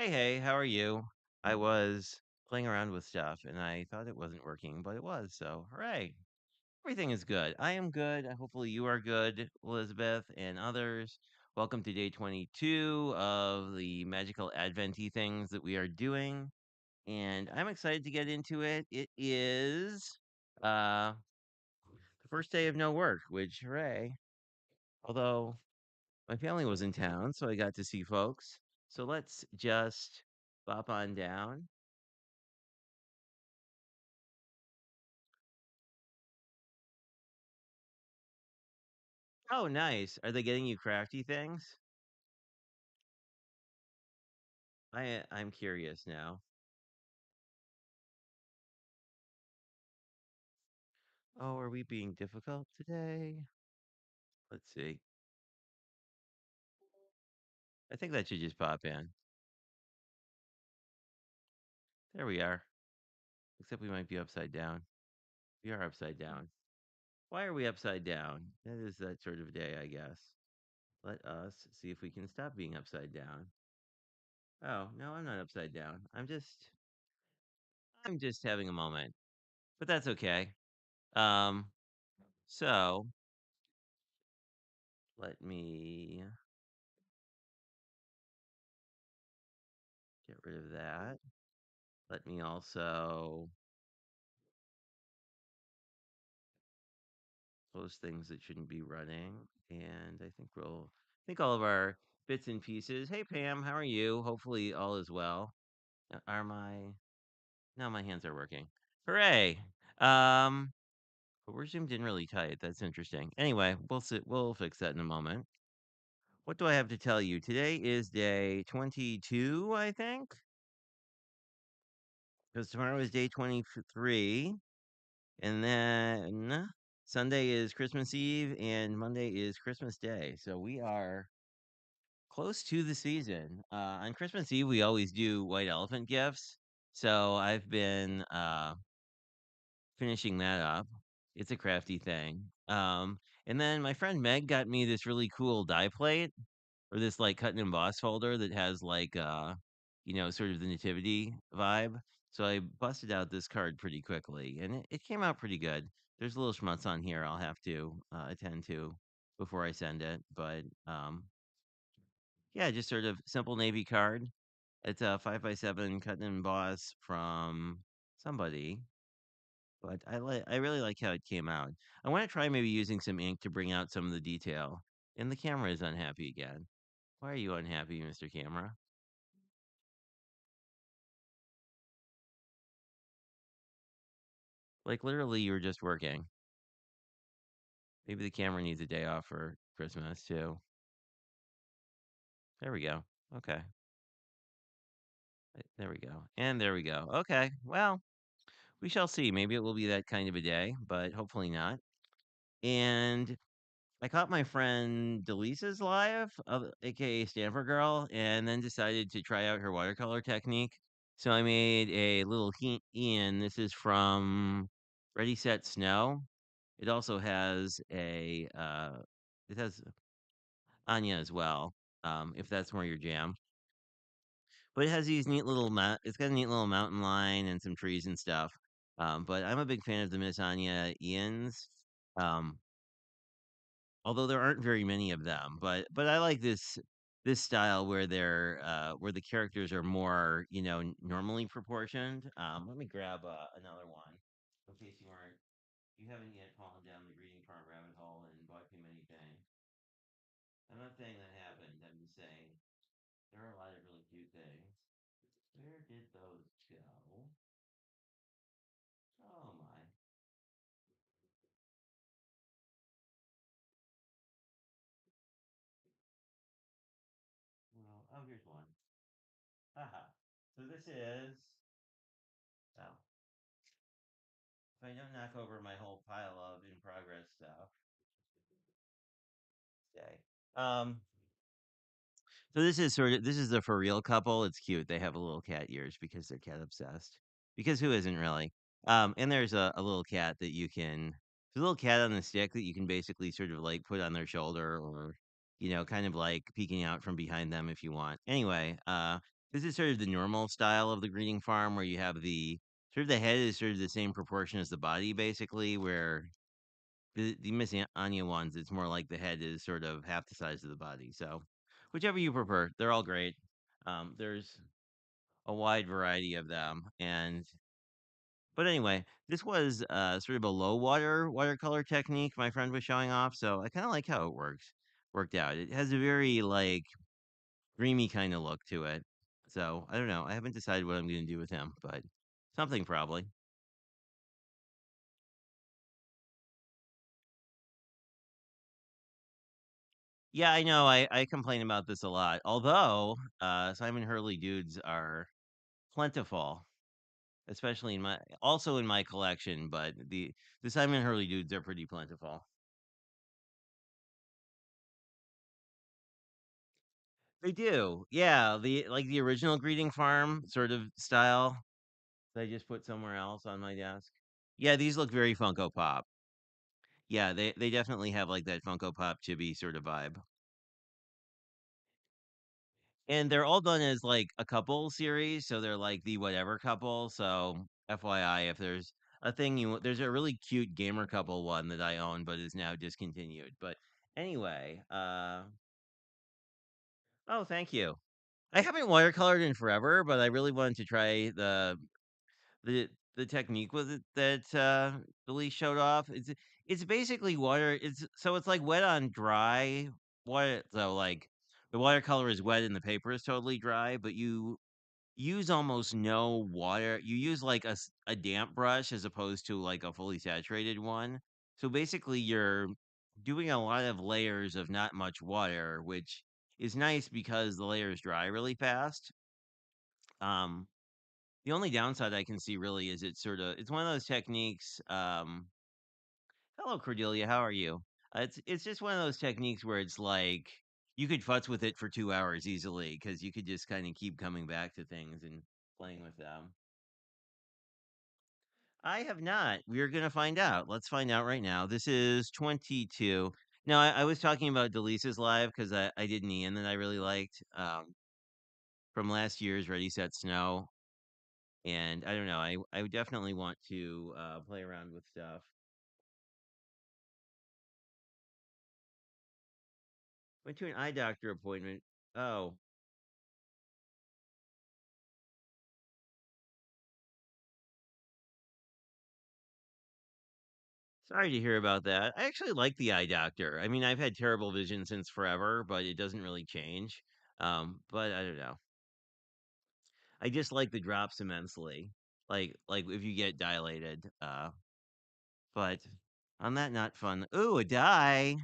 Hey, how are you? I was playing around with stuff and I thought it wasn't working, but it was. So, hooray. Everything is good. I am good. Hopefully, you are good, Elizabeth and others. Welcome to day 22 of the magical Adventy things that we are doing. And I'm excited to get into it. It is uh, the first day of no work, which, hooray. Although my family was in town, so I got to see folks. So let's just bop on down. Oh, nice. Are they getting you crafty things? I'm curious now. Oh, are we being difficult today? Let's see. I think that should just pop in. There we are. Except we might be upside down. We are upside down. Why are we upside down? That is that sort of day, I guess. Let us see if we can stop being upside down. Oh, no, I'm not upside down. I'm just having a moment. But that's okay. Um, so let me get rid of that. Let me also close things that shouldn't be running. And I think all of our bits and pieces. Hey Pam, how are you? Hopefully all is well. Are my No, my hands are working. Hooray. Um but we're zoomed in really tight. That's interesting. Anyway, we'll fix that in a moment. What do I have to tell you? Today is day 22, I think. Because tomorrow is day 23. And then Sunday is Christmas Eve and Monday is Christmas Day. So we are close to the season. On Christmas Eve, we always do white elephant gifts. So I've been finishing that up. It's a crafty thing. And then my friend Meg got me this really cool die plate or this like cut and emboss folder that has like sort of the nativity vibe. So I busted out this card pretty quickly and it came out pretty good. There's a little schmutz on here I'll have to attend to before I send it. But yeah, just sort of simple navy card. It's a 5x7 cut and emboss from somebody, but I really like how it came out. I want to try maybe using some ink to bring out some of the detail. And the camera is unhappy again. Why are you unhappy, Mr. Camera? Like literally, you were just working. Maybe the camera needs a day off for Christmas too. There we go. Okay. There we go. And there we go. Okay. Well, we shall see. Maybe it will be that kind of a day, but hopefully not. And I caught my friend Delisa's live, aka Stanford Girl, and then decided to try out her watercolor technique. So I made a little Ian. This is from Ready Set Snow. It also has it has Anya as well, if that's more your jam. But it has these neat little it's got a neat little mountain line and some trees and stuff. But I'm a big fan of the Miss Anya Ians. Um, Although there aren't very many of them, but I like this style where where the characters are more normally proportioned. Let me grab another one in case you haven't yet fallen down the greeting card rabbit hole and bought too many things. I'm not saying that happened. I'm just saying there are a lot of really cute things. Where did those go? Oh my. Well, oh, here's one. Haha. So this is. Oh, if I don't knock over my whole pile of in progress stuff. Stay. Um. So this is a for real couple. It's cute. They have a little cat ears because they're cat obsessed. Because who isn't really? And there's a little cat that you can. There's a little cat on the stick that you can basically sort of like put on their shoulder or kind of like peeking out from behind them if you want. Anyway, This is sort of the normal style of the greeting farm where you have the sort of the head is sort of the same proportion as the body, basically, where the Miss Anya ones, it's more like the head is sort of half the size of the body. So, whichever you prefer, they're all great. There's a wide variety of them, and but anyway, this was sort of a low watercolor technique my friend was showing off. So I kind of like how it worked out. It has a very like dreamy kind of look to it. So I don't know. I haven't decided what I'm going to do with him, but something probably. Yeah, I know. I complain about this a lot. Although Simon Hurley dudes are plentiful, especially in my also in my collection. But the Simon Hurley dudes are pretty plentiful. They do, yeah. The like the original greeting farm sort of style that I just put somewhere else on my desk. Yeah, these look very Funko Pop. Yeah, they definitely have like that Funko Pop chibi sort of vibe. And they're all done as like a couple series, so they're like the whatever couple. So FYI, if there's a thing there's a really cute gamer couple one that I own, but is now discontinued. But anyway, oh, thank you. I haven't watercolored in forever, but I really wanted to try the the technique with it that Billy showed off. It's basically water. It's like wet on dry water. So like the watercolor is wet and the paper is totally dry, but you use almost no water. You use like a damp brush as opposed to like a fully saturated one. So basically, you're doing a lot of layers of not much water, which is nice because the layers dry really fast. Um, the only downside I can see really is it's one of those techniques. Hello Cordelia, how are you? It's just one of those techniques where it's like you could futz with it for 2 hours easily because you could just kind of keep coming back to things and playing with them. I have not. We're gonna find out. Let's find out right now. This is 22. Now I was talking about Delisa's live because I did an Ian that I really liked from last year's Ready Set Snow. And I don't know. I would definitely want to play around with stuff. Went to an eye doctor appointment. Oh, sorry to hear about that. I actually like the eye doctor. I mean, I've had terrible vision since forever, but it doesn't really change. But I don't know. I just like the drops immensely. Like if you get dilated. But on that not fun. Ooh, a die.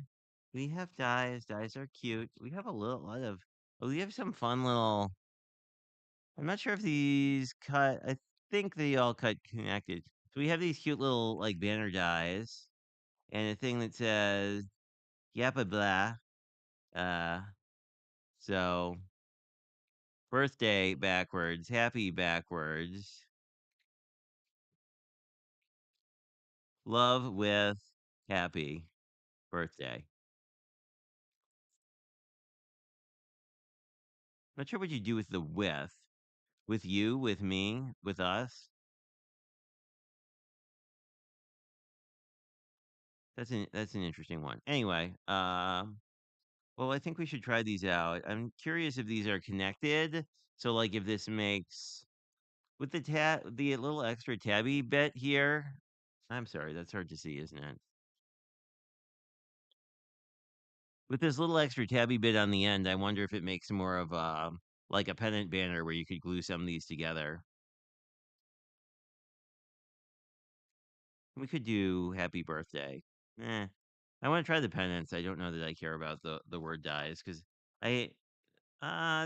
We have dies. Dies are cute. We have a little lot of. Oh, we have some fun little. I'm not sure if these cut. I think they all cut connected. So we have these cute little like banner dies and a thing that says yappa blah. Uh, so birthday backwards, happy backwards, love with happy birthday. Not sure what you do with the with you, with me, with us. That's an interesting one. Anyway, well, I think we should try these out. I'm curious if these are connected. So, like, if this makes with the little extra tabby bit here. I'm sorry, that's hard to see, isn't it? With this little extra tabby bit on the end, I wonder if it makes more of a like a pennant banner where you could glue some of these together. We could do happy birthday. Eh. I want to try the pennants. I don't know that I care about the word dies because I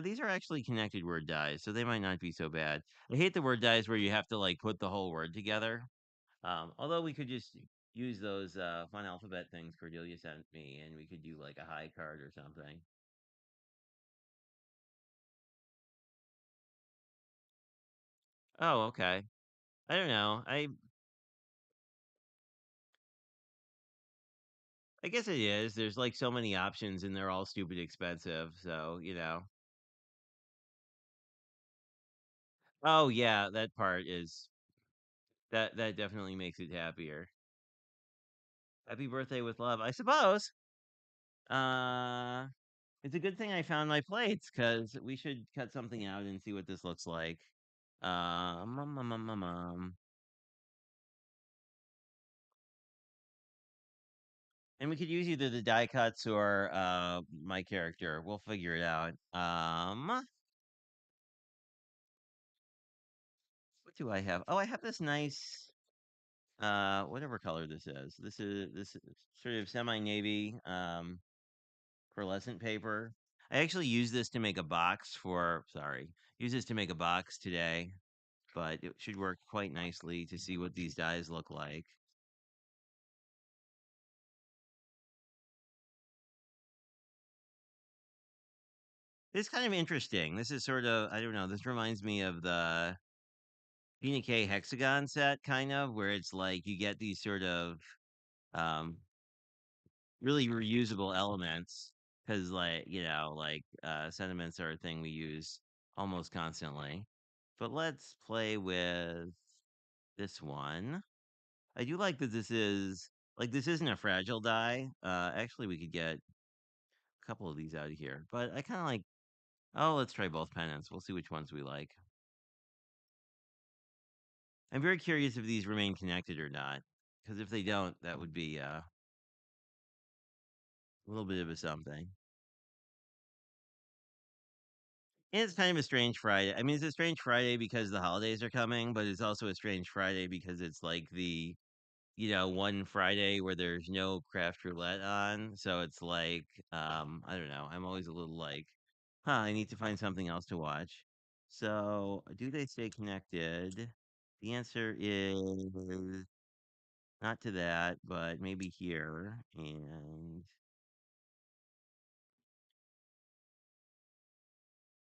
these are actually connected word dies, so they might not be so bad. I hate the word dies where you have to like put the whole word together. Although we could just use those fun alphabet things Cordelia sent me, and we could do like a high card or something. Oh, okay. I don't know. I guess it is. There's like so many options, and they're all stupid expensive. So you know. Oh yeah, that part is that definitely makes it happier. Happy birthday with love, I suppose. Uh, it's a good thing I found my plates because we should cut something out and see what this looks like. Um, um, um, um, um. And we could use either the die cuts or my character. We'll figure it out. What do I have? Oh, I have this nice whatever color this is. This is sort of semi navy pearlescent paper. I actually use this to make a box for sorry, use this to make a box today, but it should work quite nicely to see what these dies look like. It's kind of interesting. This is sort of I don't know, this reminds me of the K hexagon set kind of where it's like you get these sort of um really reusable elements because sentiments are a thing we use almost constantly. But let's play with this one. I do like that this isn't a fragile die. Actually we could get a couple of these out of here, but I kind of like, oh, let's try both pennants. We'll see which ones we like. I'm very curious if these remain connected or not, because if they don't, that would be a little bit of a something. And it's kind of a strange Friday. I mean, it's a strange Friday because the holidays are coming, but it's also a strange Friday because it's like one Friday where there's no craft roulette on. So it's like, I don't know. I'm always a little like, I need to find something else to watch. So, do they stay connected? The answer is not to that, but maybe here. And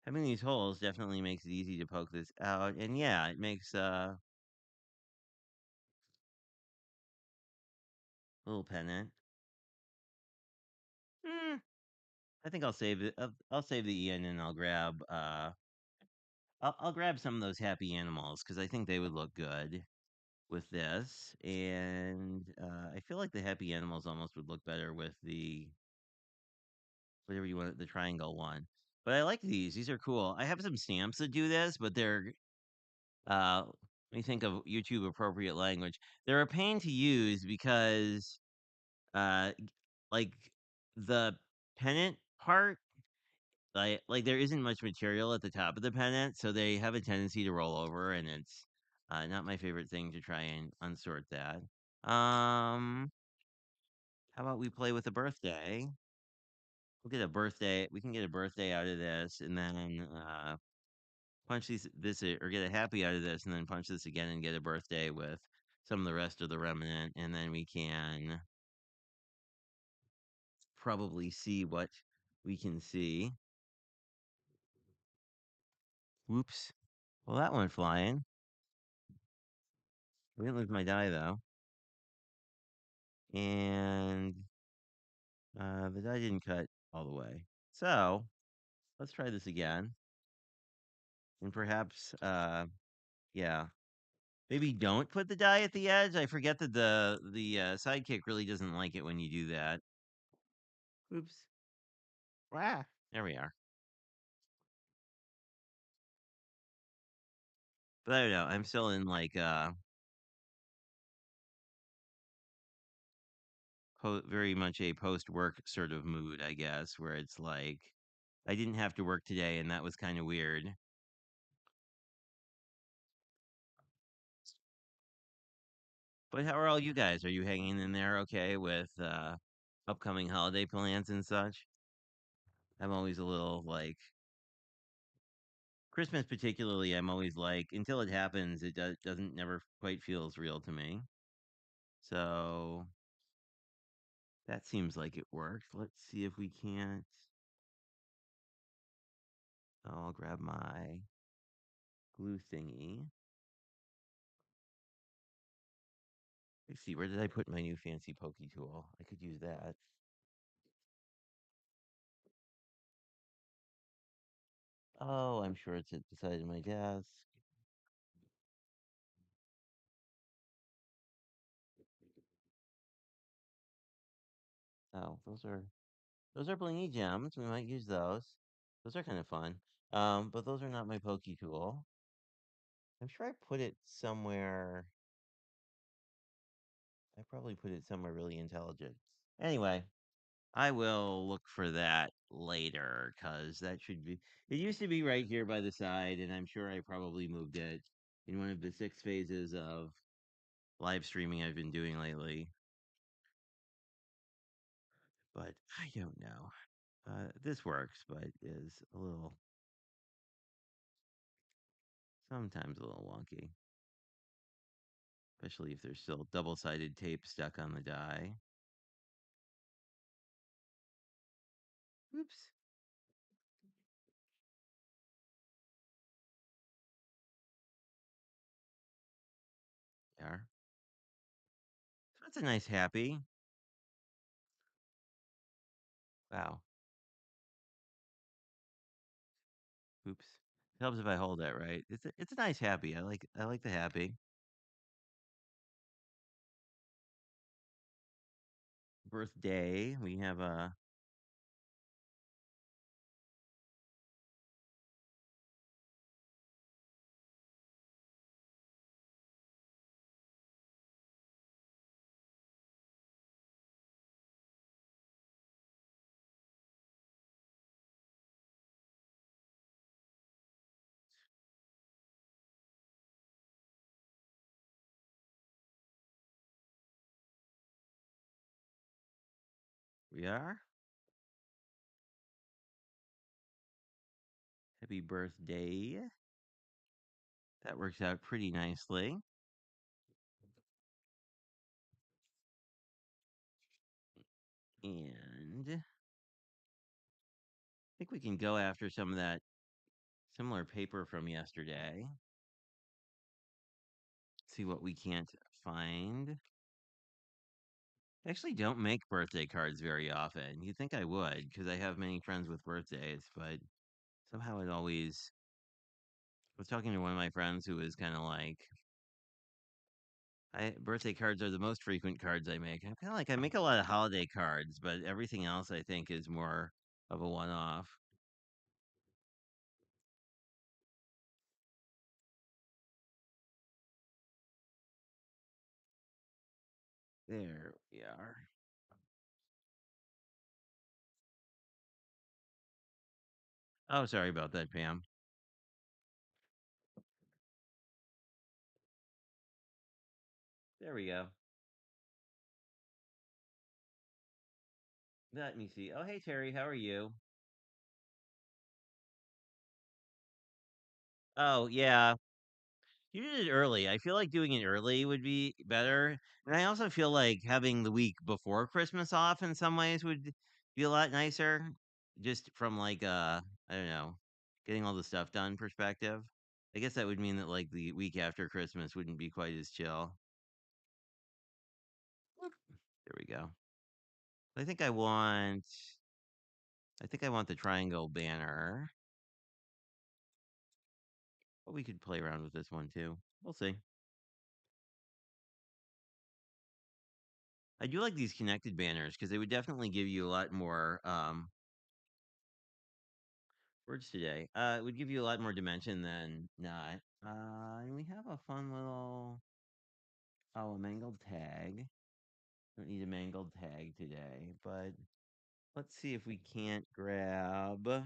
having these holes definitely makes it easy to poke this out. And yeah, it makes a little pennant. Hmm, I think I'll save it. I'll save the Ian and I'll grab some of those happy animals because I think they would look good with this. And I feel like the happy animals almost would look better with the whatever you want, the triangle one. But I like these. These are cool. I have some stamps that do this, but they're let me think of YouTube appropriate language. They're a pain to use because like the pennant part like there isn't much material at the top of the pennant, so they have a tendency to roll over, and it's not my favorite thing to try and unsort that. How about we play with a birthday? We'll get a birthday. We can get a birthday out of this, and then punch or get a happy out of this, and then punch this again and get a birthday with some of the rest of the remnant, and then we can probably see what we can see. Whoops. Well, that went flying. I didn't lose my die though. And the die didn't cut all the way. So let's try this again. And perhaps, yeah, maybe don't put the die at the edge. I forget that the sidekick really doesn't like it when you do that. Oops. Ah, there we are. But I don't know. I'm still in like very much a post work sort of mood, I guess, where it's like I didn't have to work today, and that was kind of weird. But how are all you guys? Are you hanging in there okay with upcoming holiday plans and such? I'm always a little like Christmas particularly, I'm always like until it happens, doesn't never quite feels real to me. So that seems like it worked. Let's see if we can't. I'll grab my glue thingy. Let's see, where did I put my new fancy pokey tool? I could use that. Oh, I'm sure it's at the side of my desk. go. Those are blingy gems. We might use those. Those are kind of fun. But those are not my pokey tool. I'm sure I put it somewhere. I probably put it somewhere really intelligent. Anyway, I will look for that later because that should be. It used to be right here by the side, and I'm sure I probably moved it in one of the 6 phases of live streaming I've been doing lately. But I don't know. This works, but is a little, sometimes a little wonky, especially if there's still double-sided tape stuck on the die. Oops. There. That's a nice happy. Wow. Oops. It helps if I hold that right. It's a nice happy. I like the happy. Birthday. We are. Happy birthday. That works out pretty nicely. And I think we can go after some of that similar paper from yesterday. See what we can't find. I actually don't make birthday cards very often. You'd think I would, because I have many friends with birthdays, but somehow it always. I was talking to one of my friends who was kind of like, birthday cards are the most frequent cards I make. I'm kind of like, I make a lot of holiday cards, but everything else I think is more of a one off. There we are. Oh, sorry about that, Pam. There we go. Let me see. Oh, hey, Terry, how are you? Oh, yeah. You did it early. I feel like doing it early would be better. And I also feel like having the week before Christmas off in some ways would be a lot nicer. Just from like I don't know, getting all the stuff done perspective. I guess that would mean that like the week after Christmas wouldn't be quite as chill. There we go. I think I want the triangle banner. But we could play around with this one too. We'll see. I do like these connected banners because they would definitely give you a lot more words today. It would give you a lot more dimension than not. And we have a fun little a mangled tag. Don't need a mangled tag today, but let's see if we can't grab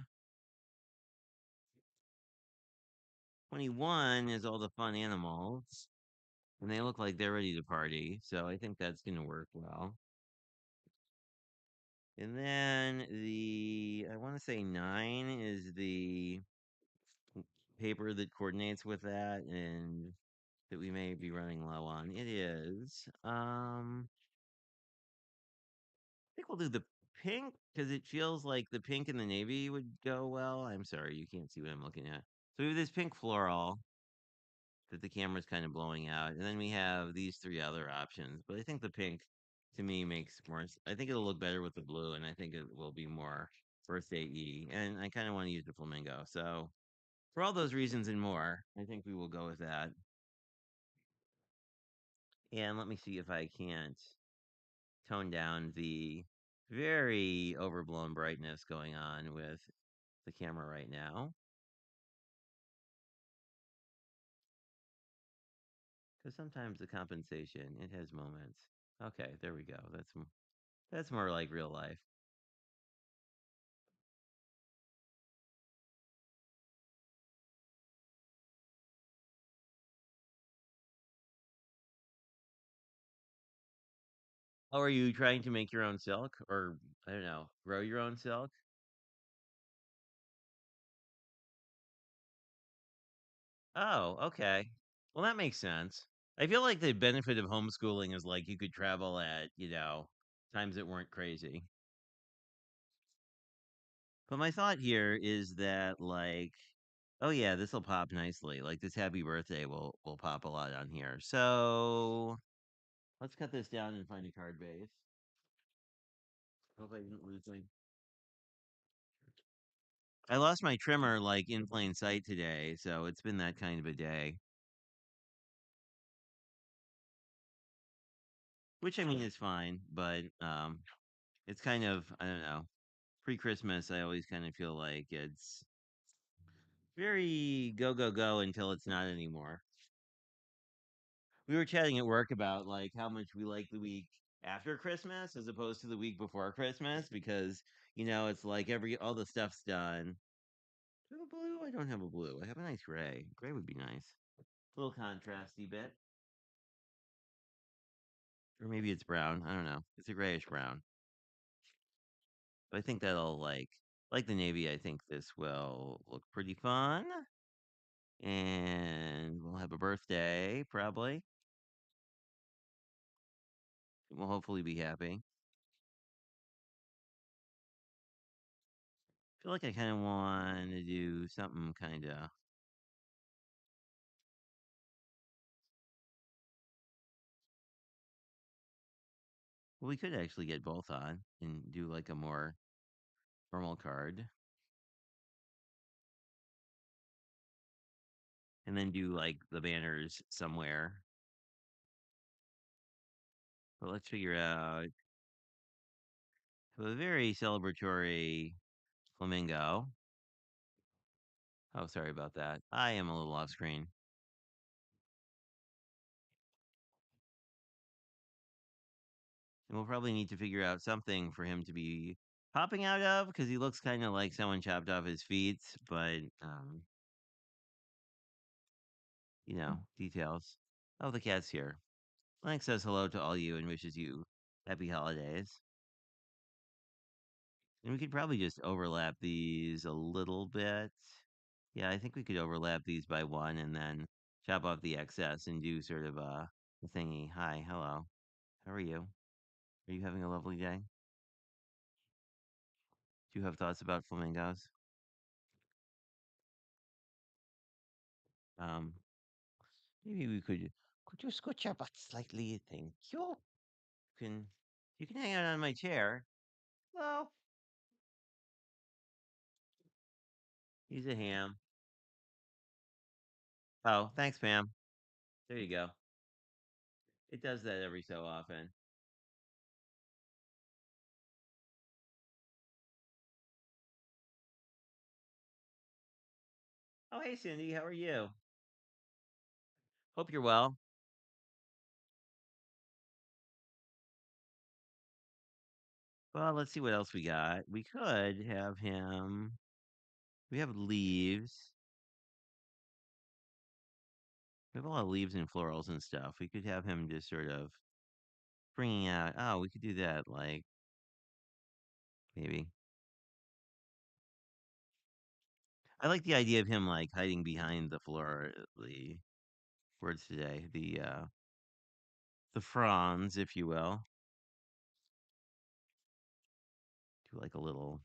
21 is all the fun animals. And they look like they're ready to party, so I think that's gonna work well. And then the I want to say 9 is the paper that coordinates with that and that we may be running low on. It is. I think we'll do the pink because it feels like the pink and the navy would go well. I'm sorry, you can't see what I'm looking at. So we have this pink floral that the camera's kind of blowing out, and then we have these 3 other options. But I think the pink to me makes more. I think it'll look better with the blue, and I think it will be more birthday y. And I kind of want to use the flamingo. So for all those reasons and more, I think we will go with that. And let me see if I can't tone down the very overblown brightness going on with the camera right now. Because sometimes the compensation, it has moments. Okay, there we go. That's more like real life. Oh, are you trying to make your own silk, or I don't know, grow your own silk? Oh, okay. Well, that makes sense. I feel like the benefit of homeschooling is like you could travel at, times that weren't crazy. But my thought here is that like, oh yeah, this will pop nicely. Like this happy birthday will pop a lot on here. So let's cut this down and find a card base. Hope I didn't lose my. I lost my trimmer like in plain sight today, so it's been that kind of a day. Which I mean is fine, but it's kind of I don't know. Pre-Christmas, I always kind of feel like it's very go go go until it's not anymore. We were chatting at work about like how much we like the week after Christmas as opposed to the week before Christmas because it's like every all the stuff's done. Do I have a blue? I don't have a blue. I have a nice gray. Gray would be nice. A little contrasty bit. Or maybe it's brown. I don't know. It's a grayish brown. But I think that'll like the navy, I think this will look pretty fun. And we'll have a birthday, probably. We'll hopefully be happy. Feel like I kind of want to do something kind of. Well, we could actually get both on and do like a more formal card, and then do like the banners somewhere. But let's figure out a very celebratory flamingo. Oh, sorry about that. I am a little off screen. And we'll probably need to figure out something for him to be popping out of because he looks kind of like someone chopped off his feet, but details. Oh, the cat's here. Link says hello to all you and wishes you happy holidays. And we could probably just overlap these a little bit. Yeah, I think we could overlap these by one and then chop off the excess and do sort of a thingy. Hi, hello. How are you? Are you having a lovely day? Do you have thoughts about flamingos? Um, Maybe we could you scooch your butt slightly? Thank you. You can you can hang out on my chair. Well, he's a ham. Oh, thanks, Pam. There you go. It does that every so often. Oh, hey, Cindy, how are you? Hope you're well. Well, let's see what else we got. We could have him. We have leaves. We have a lot of leaves and florals and stuff. We could have him just sort of bringing out. Oh, we could do that. Like maybe. I like the idea of him like hiding behind the floor. The words today. The fronds, if you will. Do like a little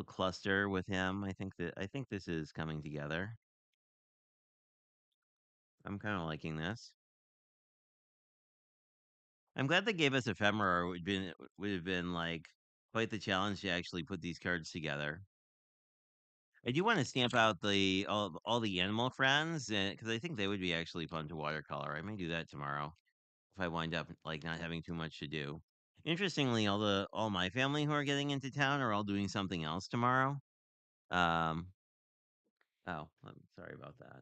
cluster with him. I think this is coming together. I'm kind of liking this. I'm glad they gave us ephemera. Would have been like quite the challenge to actually put these cards together. I do want to stamp out the all the animal friends because I think they would be actually fun to watercolor. I may do that tomorrow. if I wind up like not having too much to do. Interestingly, all my family who are getting into town are all doing something else tomorrow. Um, oh, I'm sorry about that.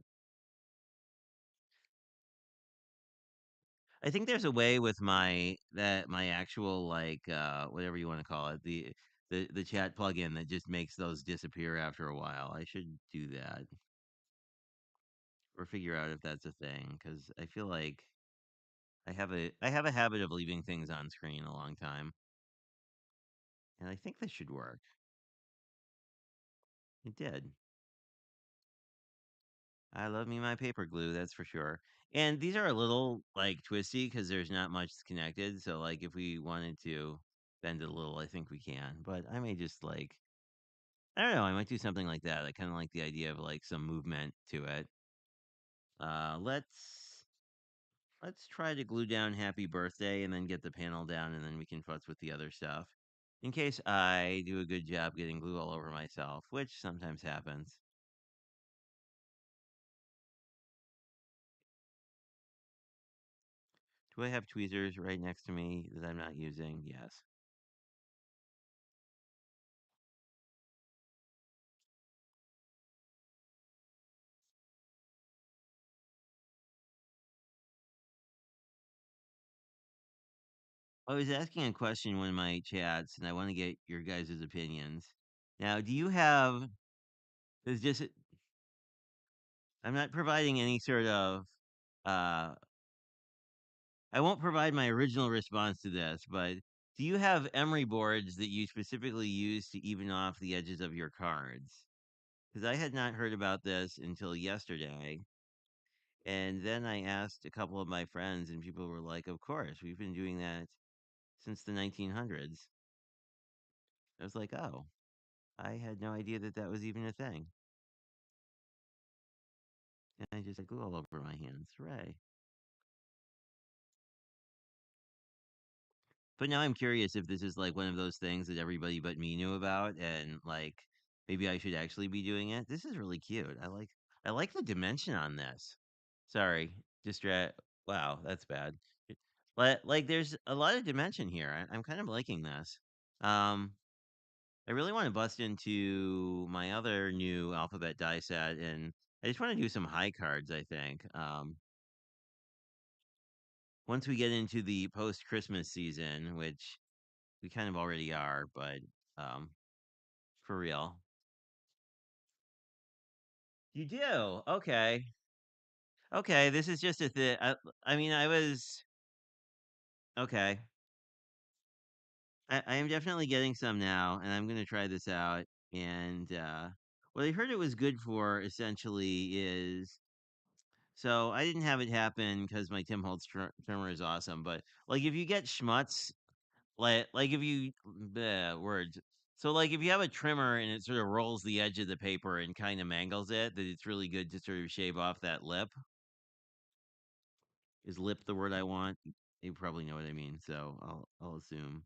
I think there's a way with my actual like whatever you want to call it, the chat plugin that just makes those disappear after a while. I should do that or figure out if that's a thing cuz I feel like I have a habit of leaving things on screen a long time and I think this should work. It did. I love me my paper glue, that's for sure. And these are a little like twisty because there's not much connected. So like if we wanted to bend it a little, I think we can. But I may just like I don't know, I might do something like that. I kind of like the idea of like some movement to it. Let's try to glue down happy birthday and then get the panel down and then we can futz with the other stuff. In case I do a good job getting glue all over myself, which sometimes happens. Do I have tweezers right next to me that I'm not using? Yes. I was asking a question in one of my chats, and I want to get your guys' opinions. Now, do you have? Is just I'm not providing any sort of. Uh, I won't provide my original response to this, but do you have emery boards that you specifically use to even off the edges of your cards? Because I had not heard about this until yesterday, and then I asked a couple of my friends, and people were like, "Of course, we've been doing that since the 1900s." I was like, "Oh." I had no idea that that was even a thing. And I just glue all over my hands. Hooray. But now I'm curious if this is like one of those things that everybody but me knew about and like maybe I should actually be doing it. This is really cute. I like the dimension on this. Sorry. Distract wow, that's bad. Like there's a lot of dimension here. I'm kind of liking this. Um I really want to bust into my other new alphabet die set and I just want to do some high cards, I think. Once we get into the post Christmas season, which we kind of already are, but um, for real. You do? Okay. Okay. This is just a thing. I mean, I was. Okay. I am definitely getting some now, and I'm going to try this out. And what I heard it was good for essentially is so I didn't have it happen because my Tim Holtz trimmer is awesome. But like if you get schmutz like if you words. So like if you have a trimmer and it sort of rolls the edge of the paper and kind of mangles it, that it's really good to sort of shave off that lip. Is lip the word I want? You probably know what I mean, so I'll assume.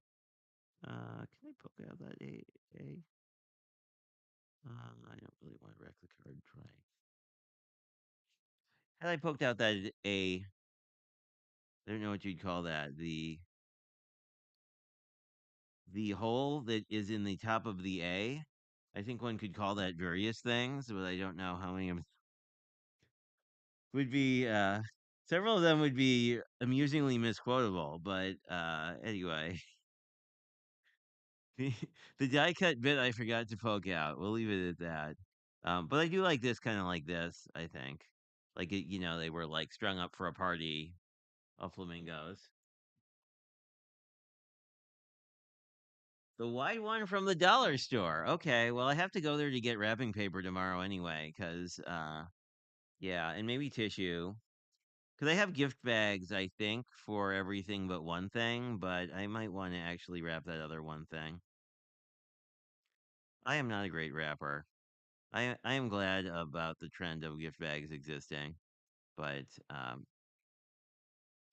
Can I poke out that A? I don't really want to wreck the card. Try. Had I poked out that A, I don't know what you'd call that. The hole that is in the top of the A. I think one could call that various things, but I don't know how many would be several of them would be amusingly misquotable, but anyway. The, the die cut bit I forgot to poke out. We'll leave it at that. But I do like this kind of like this, I think. Like it, they were like strung up for a party of flamingos. The white one from the dollar store. Okay, well I have to go there to get wrapping paper tomorrow anyway, because yeah, and maybe tissue. Because I have gift bags, I think, for everything but one thing, but I might want to actually wrap that other one thing. I am not a great wrapper. I am glad about the trend of gift bags existing, but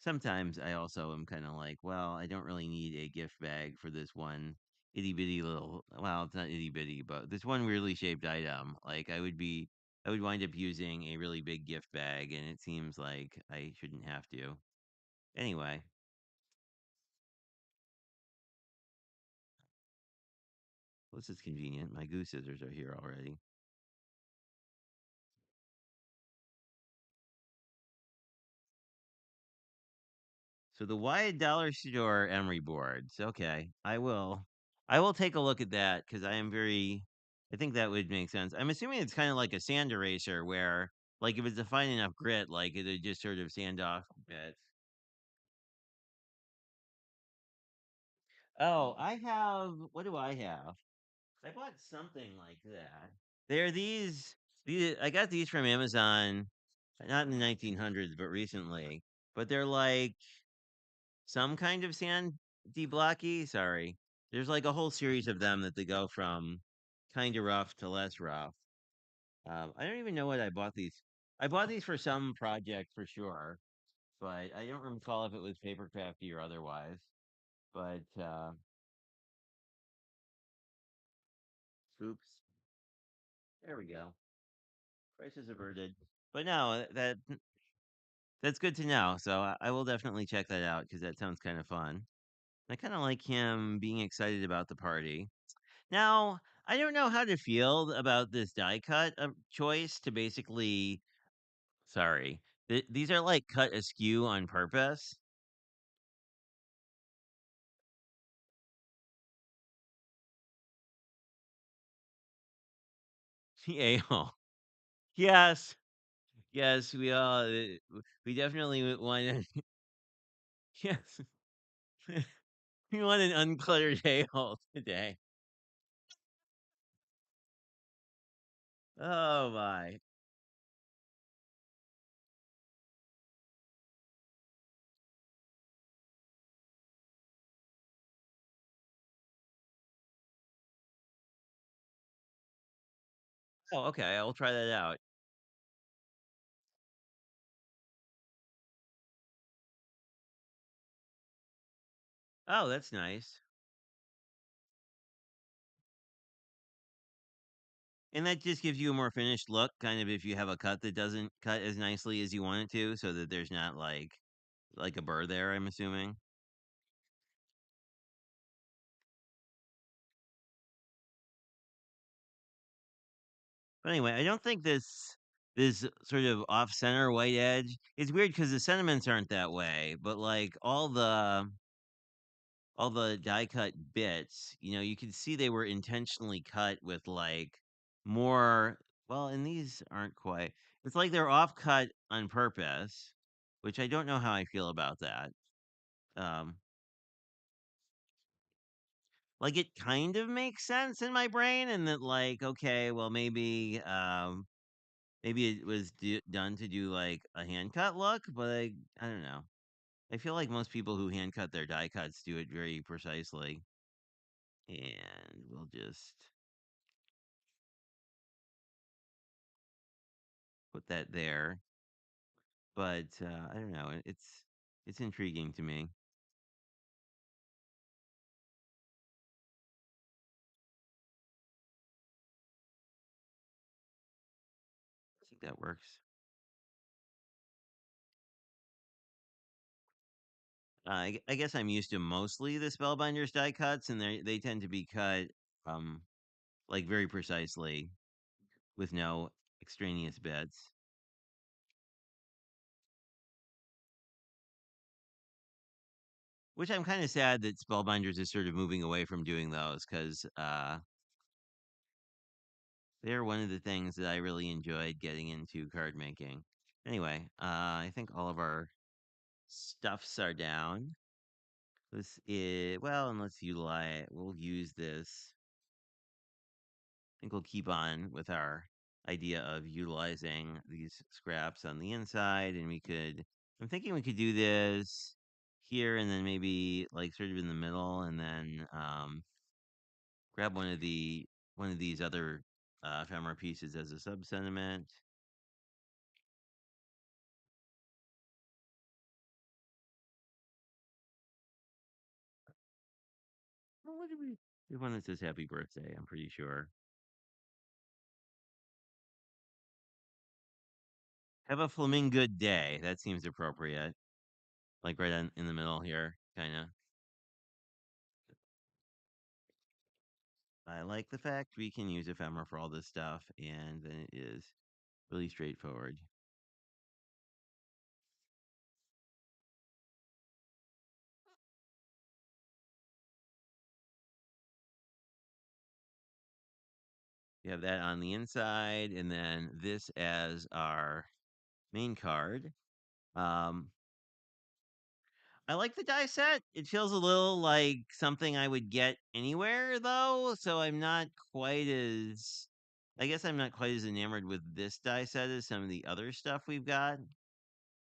sometimes I also am kind of like, well, I don't really need a gift bag for this one itty bitty little. Well, it's not itty bitty, but this one weirdly shaped item. Like I would wind up using a really big gift bag, and it seems like I shouldn't have to. Anyway, well, this is convenient. My goose scissors are here already. So the Wyatt Dollar Store emery boards. Okay, I will take a look at that because I am very. I think that would make sense. I'm assuming it's kind of like a sand eraser, where like if it's a fine enough grit, like it would just sort of sand off bits. Oh, I have. What do I have? I bought something like that. They're these. These I got these from Amazon, not in the 1900s, but recently. But they're like some kind of sand deblocky. Sorry, there's like a whole series of them that they go from kind of rough to less rough. I don't even know what I bought these. I bought these for some project for sure, but I don't recall if it was papercrafty or otherwise. But oops, there we go. Prices averted. But no, that's good to know. So I will definitely check that out because that sounds kind of fun. I kind of like him being excited about the party. Now, I don't know how to feel about this die cut choice to basically, sorry, these are like cut askew on purpose. Yeah. Yes. Yes, we definitely want to, yes. We want an uncluttered a-hole today. Oh my. Oh, okay. I'll try that out. Oh, that's nice. And that just gives you a more finished look, kind of if you have a cut that doesn't cut as nicely as you want it to, so that there's not like a burr there, I'm assuming. But anyway, I don't think this sort of off center white edge. It's weird because the sentiments aren't that way, but like all the die cut bits, you can see they were intentionally cut with like more. Well, and these aren't quite. It's like they're off cut on purpose, which I don't know how I feel about that. Um, like it kind of makes sense in my brain, and that like okay, well maybe it was done to do like a hand cut look, but I don't know. I feel like most people who hand cut their die cuts do it very precisely, and we'll just put that there. But I don't know. It's intriguing to me. I think that works. I guess I'm used to mostly the Spellbinders die cuts, and they tend to be cut um like very precisely with no extraneous bits. Which I'm kind of sad that Spellbinders is sort of moving away from doing those because they're one of the things that I really enjoyed getting into card making. Anyway, I think all of our stuffs are down. This is well, and let's utilize. We'll use this. I think we'll keep on with our idea of utilizing these scraps on the inside, and we could. I'm thinking we could do this here, and then maybe like sort of in the middle, and then grab one of these other ephemera pieces as a sub sentiment. Well, what do we? The one that says "Happy Birthday." I'm pretty sure. Have a flamingo day. That seems appropriate. like right in the middle here, kind of. I like the fact we can use ephemera for all this stuff, and then it is really straightforward. You have that on the inside, and then this as our main card. Um, I like the die set. It feels a little like something I would get anywhere, though, so I'm not quite as. I guess I'm not quite as enamored with this die set as some of the other stuff we've gotten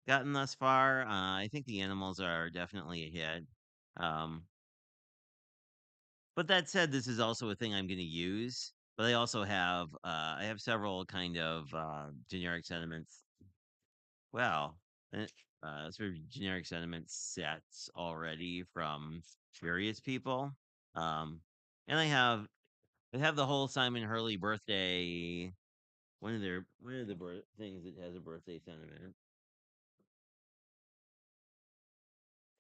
thus far. I think the animals are definitely a hit. Um, but that said, this is also a thing I'm going to use. But I have several kind of generic sentiments. Well, eh, sort of generic sentiment sets already from various people. Um, and I have the whole Simon Hurley birthday. One of the things that has a birthday sentiment.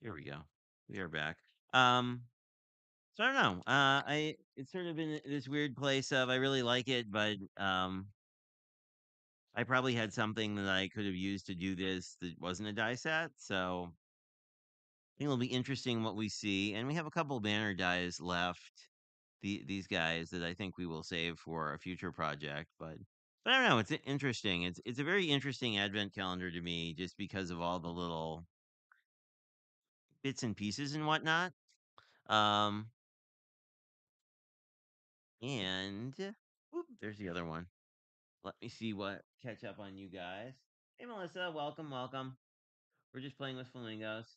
Here we go. We are back. Um, so I don't know. I it's sort of in this weird place of I really like it, but I probably had something that I could have used to do this that wasn't a die set. So I think it'll be interesting what we see. And we have a couple banner dies left. These guys that I think we will save for a future project. But I don't know. It's interesting. It's a very interesting advent calendar to me, just because of all the little bits and pieces and whatnot. Um, and whoop, there's the other one. Let me see what catch up on you guys. Hey Melissa, welcome, welcome. We're just playing with flamingos.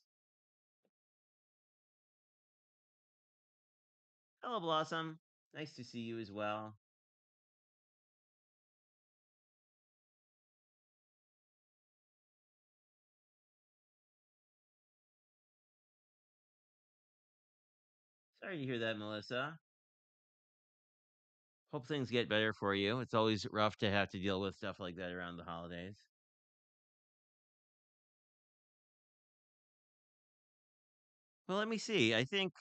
Hello Blossom. Nice to see you as well. Sorry to hear that, Melissa. Hope things get better for you. It's always rough to have to deal with stuff like that around the holidays. Well, let me see. I think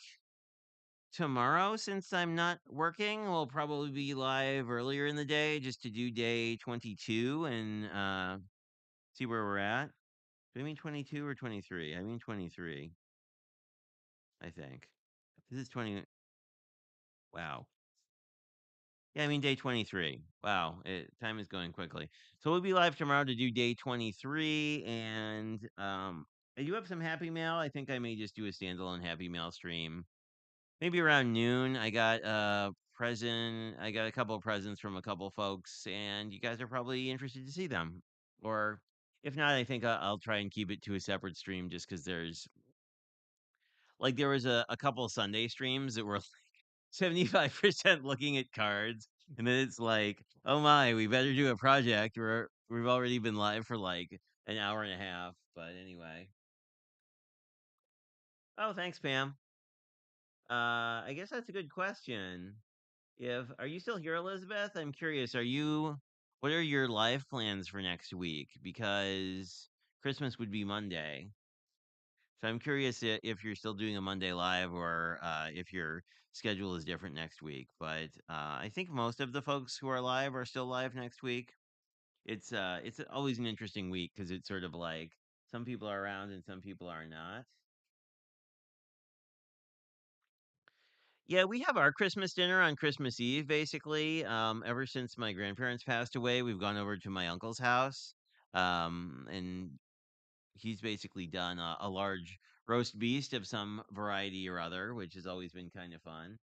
tomorrow, since I'm not working, we'll probably be live earlier in the day just to do day 22 and see where we're at. Do I mean 22 or 23? I mean 23, I think. This is 20. Wow. Yeah, I mean day 23. Wow, time is going quickly. So we'll be live tomorrow to do day 23, and I do have some Happy Mail. I think I may just do a standalone Happy Mail stream. Maybe around noon. I got a couple of presents from a couple folks, and you guys are probably interested to see them. Or if not, I think I'll try and keep it to a separate stream just because there was a couple of Sunday streams that were 75% looking at cards. And then it's like, oh my, we better do a project. We've already been live for like an hour and a half. But anyway. Oh, thanks, Pam. I guess that's a good question. If Are you still here, Elizabeth? I'm curious. What are your live plans for next week? Because Christmas would be Monday. So I'm curious if you're still doing a Monday live or if your schedule is different next week. But I think most of the folks who are live are still live next week. It's always an interesting week because it's sort of like some people are around and some people are not. Yeah, we have our Christmas dinner on Christmas Eve, basically. Ever since my grandparents passed away, we've gone over to my uncle's house. And he's basically done a large roast beast of some variety or other, which has always been kind of fun.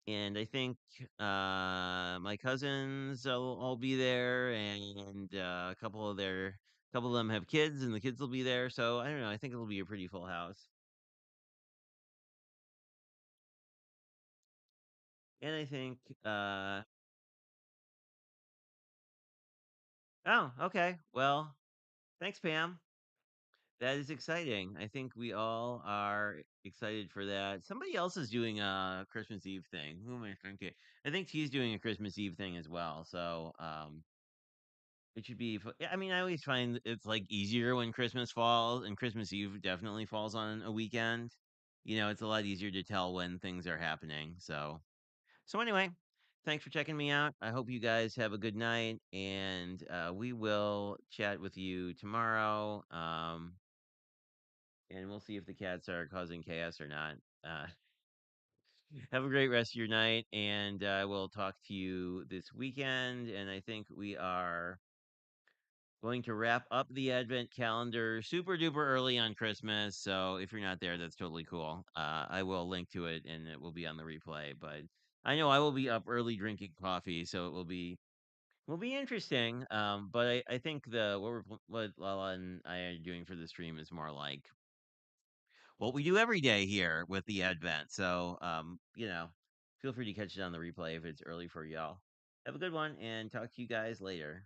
And I think my cousins will all be there, and a couple of them have kids, and the kids will be there. So I don't know. I think it'll be a pretty full house. And I think, oh, okay. Well, thanks, Pam. That is exciting. I think we all are excited for that. Somebody else is doing a Christmas Eve thing. Who am I thinking? I think he's doing a Christmas Eve thing as well. So, It should be. Yeah, I mean, I always find it's like easier when Christmas falls, and Christmas Eve definitely falls on a weekend. It's a lot easier to tell when things are happening. So anyway, thanks for checking me out. I hope you guys have a good night, and we will chat with you tomorrow. And we'll see if the cats are causing chaos or not. Uh, have a great rest of your night, and I will talk to you this weekend. And I think we are going to wrap up the Advent calendar super duper early on Christmas. So if you're not there, that's totally cool. I will link to it and it will be on the replay. But I know I will be up early drinking coffee, so it will be interesting. But I think what Lala and I are doing for the stream is more like what we do every day here with the Advent. So feel free to catch it on the replay if it's early for y'all. Have a good one and talk to you guys later.